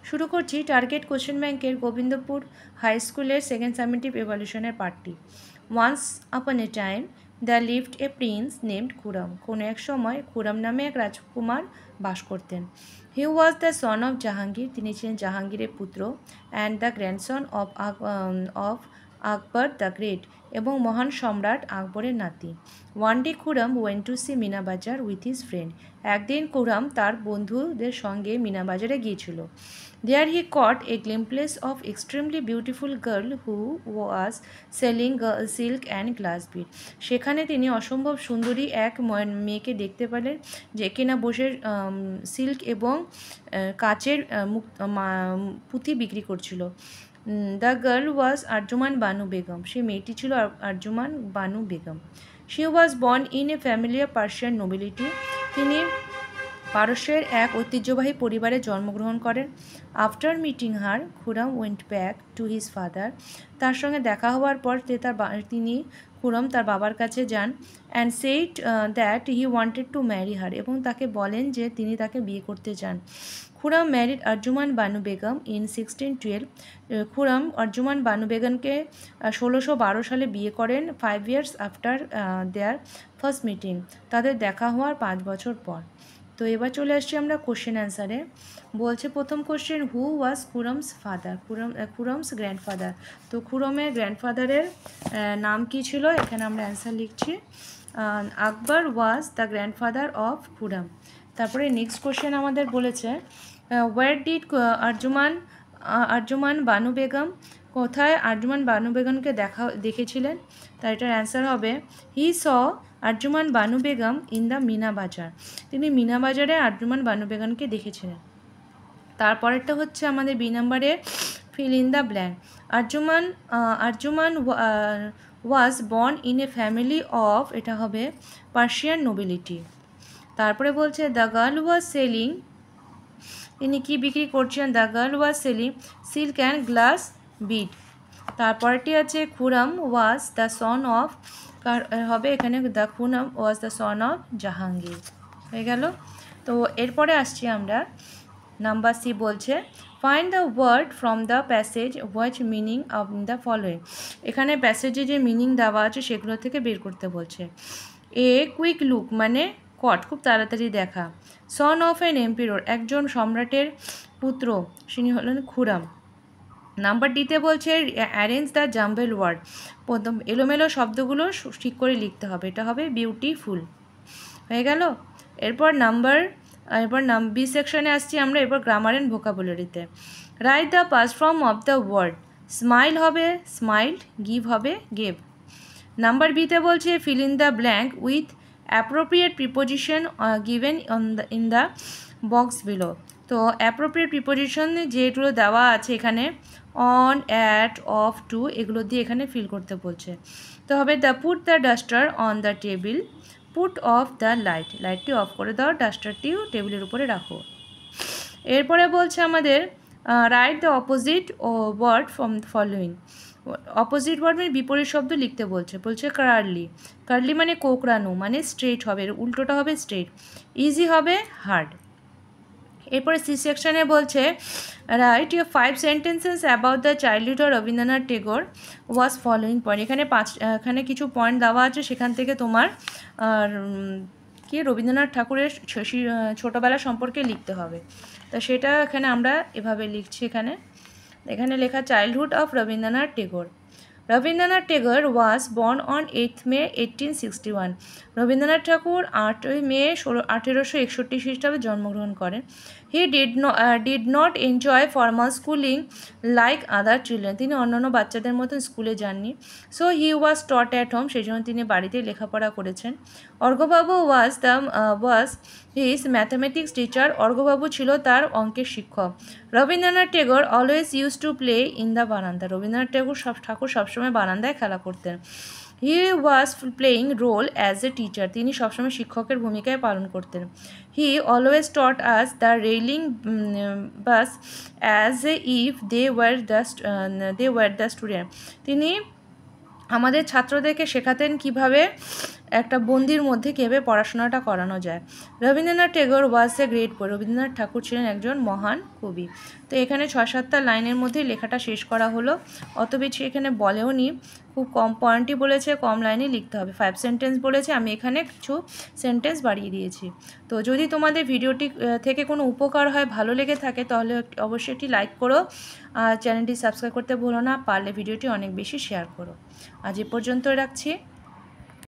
শুরু করছি target question ব্যাংকের গোবিন্দপুর হাই স্কুলের সেকেন্ড সামেটিভ এভলিউশনের পার্টটি। Once upon a time there lived a prince named Khurram. কোনো এক সময় খুরম নামে এক রাজকুমার বাস করতেন। He was the son of Jahangir, তিনি ছিলেন জাহাঙ্গীরের পুত্র, and the grandson of Akbar the great, এবং মহান সম্রাট আকবরের নাতি। One day Khurram went to see Meena Bazaar with his friend. একদিন খুরম তার বন্ধুদের সঙ্গে মিনা বাজারে গিয়েছিল। There he caught a glimpse of extremely beautiful girl who was selling silk and glass bead. সেখানে তিনি অসম্ভব সুন্দরী এক মেয়েকে দেখতে পেলেন যে কিনা বসে সিল্ক এবং কাচের পুঁতি বিক্রি করছিল। দ্য গার্ল ওয়াজ আরজুমান বানু বেগম, সেই মেয়েটি ছিল Arjuman Banu Begum. She was born in a family of Persian nobility, তিনি পারস্যের এক ঐতিহ্যবাহী পরিবারে জন্মগ্রহণ করেন। After meeting her Khurram went back to his father, তার সঙ্গে দেখা হওয়ার পর তিনি খুরম তার বাবার কাছে যান। And said that he wanted to marry her, এবং তাকে বলেন যে তিনি তাকে বিয়ে করতে চান। Khurram married Arjuman Banu Begum in 1612। খুরম আরজুমান বানু বেগমকে 1612 সালে বিয়ে করেন, 5 years after their first meeting, তাদের দেখা হওয়ার 5 বছর পর। তো এবার চলে আসছি আমরা কোশ্চেন অ্যান্সারে। বলছে প্রথম কোশ্চেন, হু ওয়াজ খুরমস ফাদার, খুরমস গ্র্যান্ডফাদার। তো খুরমের গ্র্যান্ডফাদারের নাম কি ছিল, এখানে আমরা অ্যান্সার লিখছি Akbar was the grandfather of Khurram. তারপরে নেক্সট কোশ্চেন আমাদের বলেছে ওয়ার ডিড আরজুমান বানু বেগম, কোথায় আরজুমান বানু বেগমকে দেখেছিলেন। তাই এটার অ্যান্সার হবে he saw Arjumand Banu Begum in the Meena Bazaar, তিনি মিনা বাজারে আরজুমান বানু বেগমকে দেখেছিলেন। তারপরেরটা হচ্ছে আমাদের বি নাম্বারে feel in the blank. Arjuman was born in a family of, এটা হবে পার্সিয়ান নোবিলিটি। তারপরে বলছে দ্য গার্ল ওয়াজ সেলিং, তিনি কি বিক্রি করছেন, the girl was selling silk and glass bead. তারপরটি আছে Khurram was the son of, হবে এখানে the Khurram was the son of Jahangir, হয়ে গেল। তো এরপরে আসছি আমরা নাম্বার সি, বলছে find the word from the passage which meaning of the following. এখানে প্যাসেজে যে মিনিং দেওয়া আছে সেগুলো থেকে বের করতে বলছে। এ কুইক লুক মানে কট, খুব তাড়াতাড়ি দেখা। সন অফ অ্যান এম্পিরর, একজন সম্রাটের পুত্র, তিনি হলেন খুরম। নাম্বার ডিতে বলছে অ্যারেঞ্জ দ্য জাম্বেল ওয়ার্ড, প্রথম এলোমেলো শব্দগুলো ঠিক করে লিখতে হবে, এটা হবে বিউটিফুল, হয়ে গেল। এরপর বি সেকশনে আসছি আমরা, এরপর গ্রামার অ্যান্ড ভোকাবুলারিতে। Write the past form of the word, smile হবে স্মাইল্ড, গিভ হবে গেভ। নাম্বার বিতে বলছে fill in the blank with appropriate preposition given in the box below. তো অ্যাপ্রোপ্রিয়েট প্রিপোজিশন যেগুলো দেওয়া আছে এখানে অন, অ্যাট, অফ, টু, এগুলো দিয়ে এখানে ফিল করতে বলছে। তো হবে the put the duster on the table, put off the light, লাইটটি অফ করে দাও, ডাস্টারটিও টেবিলের উপরে রাখো। এরপরে বলছে আমাদের write the opposite word from following. Opposite word মানে বিপরীত শব্দ লিখতে বলছে কার্লি, কার্লি মানে কোঁকড়ানো, মানে স্ট্রেট হবে, উল্টোটা হবে স্ট্রেট। ইজি হবে হার্ড। এরপরে সি সেকশনে বলছে right your 5 sentences about the childhood of Rabindranath Tagore was following point. এখানে কিছু পয়েন্ট দেওয়া আছে, সেখান থেকে তোমার রবীন্দ্রনাথ ঠাকুরের ছোটোবেলা সম্পর্কে লিখতে হবে। তো সেটা এখানে আমরা এভাবে লিখছি, এখানে লেখা childhood of Rabindranath Tagore. Rabindranath Tagore was born on 8th May 1861। Rabindranath Thakur 8ই মে 1861 খ্রিস্টাব্দে জন্মগ্রহণ করেন। He did not enjoy formal schooling like other children, তিনি অন্যান্য বাচ্চাদের মতন স্কুলে যাননি। So he was taught at home, সেই জন্য তিনি বাড়িতেই লেখাপড়া করেছেন। অর্ঘ্যবাবু ওয়াজ হিজ ম্যাথামেটিক্স টিচার, অর্ঘ্যবাবু ছিল তার অঙ্কের শিক্ষক। Rabindranath Tagore always use to play in the বারান্দা, রবীন্দ্রনাথ ঠাকুর সবসময় বারান্দায় খেলা করতেন। He was playing role as a teacher, তিনি সবসময় শিক্ষকের ভূমিকায় পালন করতেন। He always taught us the railing bus as a if they were the student, তিনি আমাদের ছাত্রদেরকে শেখাতেন কিভাবে একটা বন্দির মধ্যে কীভাবে পড়াশোনাটা করানো যায়। রবীন্দ্রনাথ টেগোর ওয়াজ এ গ্রেট পোয়েট। রবীন্দ্রনাথ ঠাকুর ছিলেন একজন মহান কবি। তো এখানে 6-7টা লাইনের মধ্যে লেখাটা শেষ করা হলো, অত বেশি এখানে বলেও নি, খুব কম পয়েন্টই বলেছে, কম লাইনই লিখতে হবে। 5 সেন্টেন্স বলেছে, আমি এখানে কিছু সেন্টেন্স বাড়িয়ে দিয়েছি। তো যদি তোমাদের ভিডিওটি থেকে কোনো উপকার হয়, ভালো লেগে থাকে, তাহলে অবশ্যই একটি লাইক করো, আর চ্যানেলটি সাবস্ক্রাইব করতে ভুলো না, পারলে ভিডিওটি অনেক বেশি শেয়ার করো। আজ এ পর্যন্ত রাখছি।